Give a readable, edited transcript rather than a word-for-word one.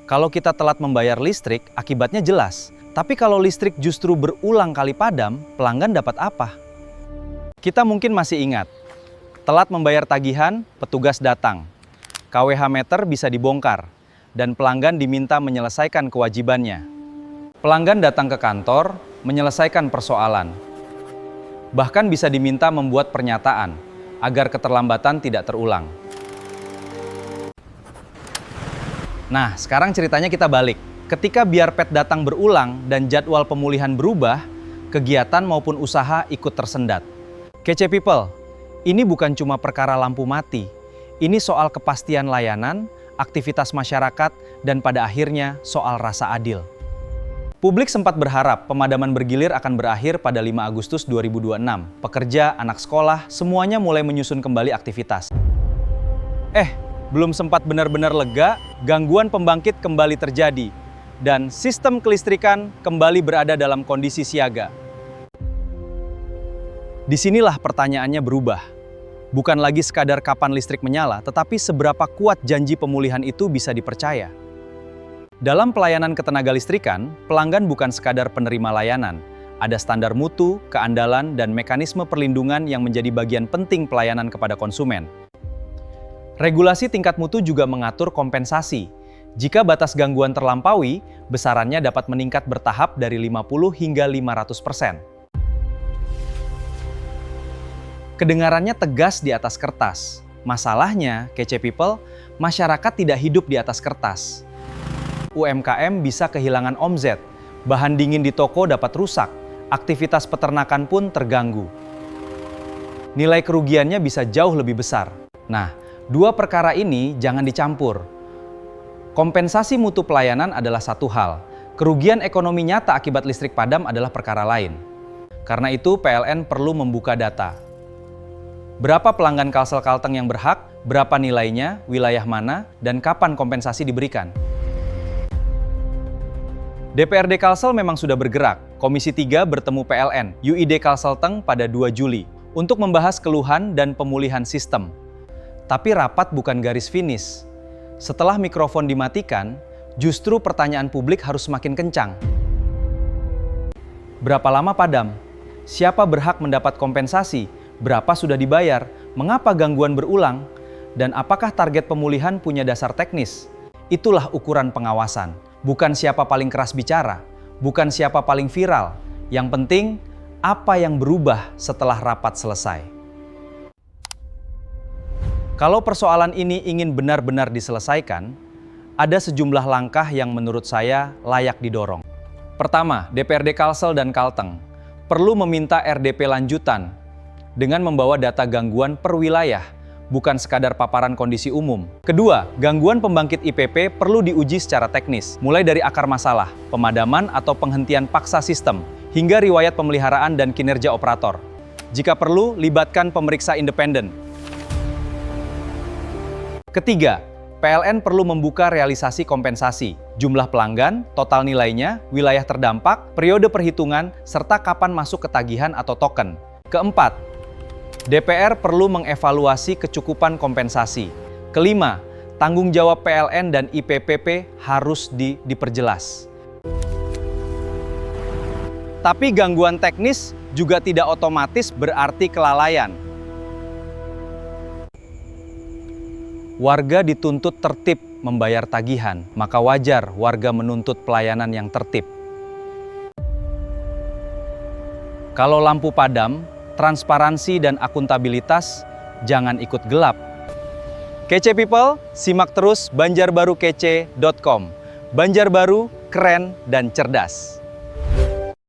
Kalau kita telat membayar listrik, akibatnya jelas. Tapi kalau listrik justru berulang kali padam, pelanggan dapat apa? Kita mungkin masih ingat, telat membayar tagihan, petugas datang. KWH meter bisa dibongkar, dan pelanggan diminta menyelesaikan kewajibannya. Pelanggan datang ke kantor, menyelesaikan persoalan. Bahkan bisa diminta membuat pernyataan, agar keterlambatan tidak terulang. Nah, sekarang ceritanya kita balik. Ketika BIARPET datang berulang dan jadwal pemulihan berubah, kegiatan maupun usaha ikut tersendat. Kece people, ini bukan cuma perkara lampu mati. Ini soal kepastian layanan, aktivitas masyarakat, dan pada akhirnya soal rasa adil. Publik sempat berharap pemadaman bergilir akan berakhir pada 5 Agustus 2026. Pekerja, anak sekolah, semuanya mulai menyusun kembali aktivitas. Belum sempat benar-benar lega, gangguan pembangkit kembali terjadi, dan sistem kelistrikan kembali berada dalam kondisi siaga. Disinilah pertanyaannya berubah. Bukan lagi sekadar kapan listrik menyala, tetapi seberapa kuat janji pemulihan itu bisa dipercaya. Dalam pelayanan ketenagalistrikan, pelanggan bukan sekadar penerima layanan. Ada standar mutu, keandalan, dan mekanisme perlindungan yang menjadi bagian penting pelayanan kepada konsumen. Regulasi tingkat mutu juga mengatur kompensasi. Jika batas gangguan terlampaui, besarannya dapat meningkat bertahap dari 50 hingga 500%. Kedengarannya tegas di atas kertas. Masalahnya, kece people, masyarakat tidak hidup di atas kertas. UMKM bisa kehilangan omzet, bahan dingin di toko dapat rusak, aktivitas peternakan pun terganggu. Nilai kerugiannya bisa jauh lebih besar. Nah, dua perkara ini jangan dicampur. Kompensasi mutu pelayanan adalah satu hal. Kerugian ekonomi nyata akibat listrik padam adalah perkara lain. Karena itu PLN perlu membuka data. Berapa pelanggan Kalsel Kalteng yang berhak, berapa nilainya, wilayah mana, dan kapan kompensasi diberikan. DPRD Kalsel memang sudah bergerak. Komisi 3 bertemu PLN, UID Kalselteng pada 2 Juli untuk membahas keluhan dan pemulihan sistem. Tapi rapat bukan garis finish. Setelah mikrofon dimatikan, justru pertanyaan publik harus semakin kencang. Berapa lama padam? Siapa berhak mendapat kompensasi? Berapa sudah dibayar? Mengapa gangguan berulang? Dan apakah target pemulihan punya dasar teknis? Itulah ukuran pengawasan. Bukan siapa paling keras bicara, bukan siapa paling viral. Yang penting, apa yang berubah setelah rapat selesai. Kalau persoalan ini ingin benar-benar diselesaikan, ada sejumlah langkah yang menurut saya layak didorong. Pertama, DPRD Kalsel dan Kalteng perlu meminta RDP lanjutan dengan membawa data gangguan per wilayah, bukan sekadar paparan kondisi umum. Kedua, gangguan pembangkit IPP perlu diuji secara teknis, mulai dari akar masalah, pemadaman atau penghentian paksa sistem, hingga riwayat pemeliharaan dan kinerja operator. Jika perlu, libatkan pemeriksa independen. Ketiga, PLN perlu membuka realisasi kompensasi, jumlah pelanggan, total nilainya, wilayah terdampak, periode perhitungan, serta kapan masuk ketagihan atau token. Keempat, DPR perlu mengevaluasi kecukupan kompensasi. Kelima, tanggung jawab PLN dan IPPP harus diperjelas. Tapi gangguan teknis juga tidak otomatis berarti kelalaian. Warga dituntut tertib membayar tagihan, maka wajar warga menuntut pelayanan yang tertib. Kalau lampu padam, transparansi dan akuntabilitas jangan ikut gelap. Kece people, simak terus banjarbarukece.com. Banjarbaru, keren dan cerdas.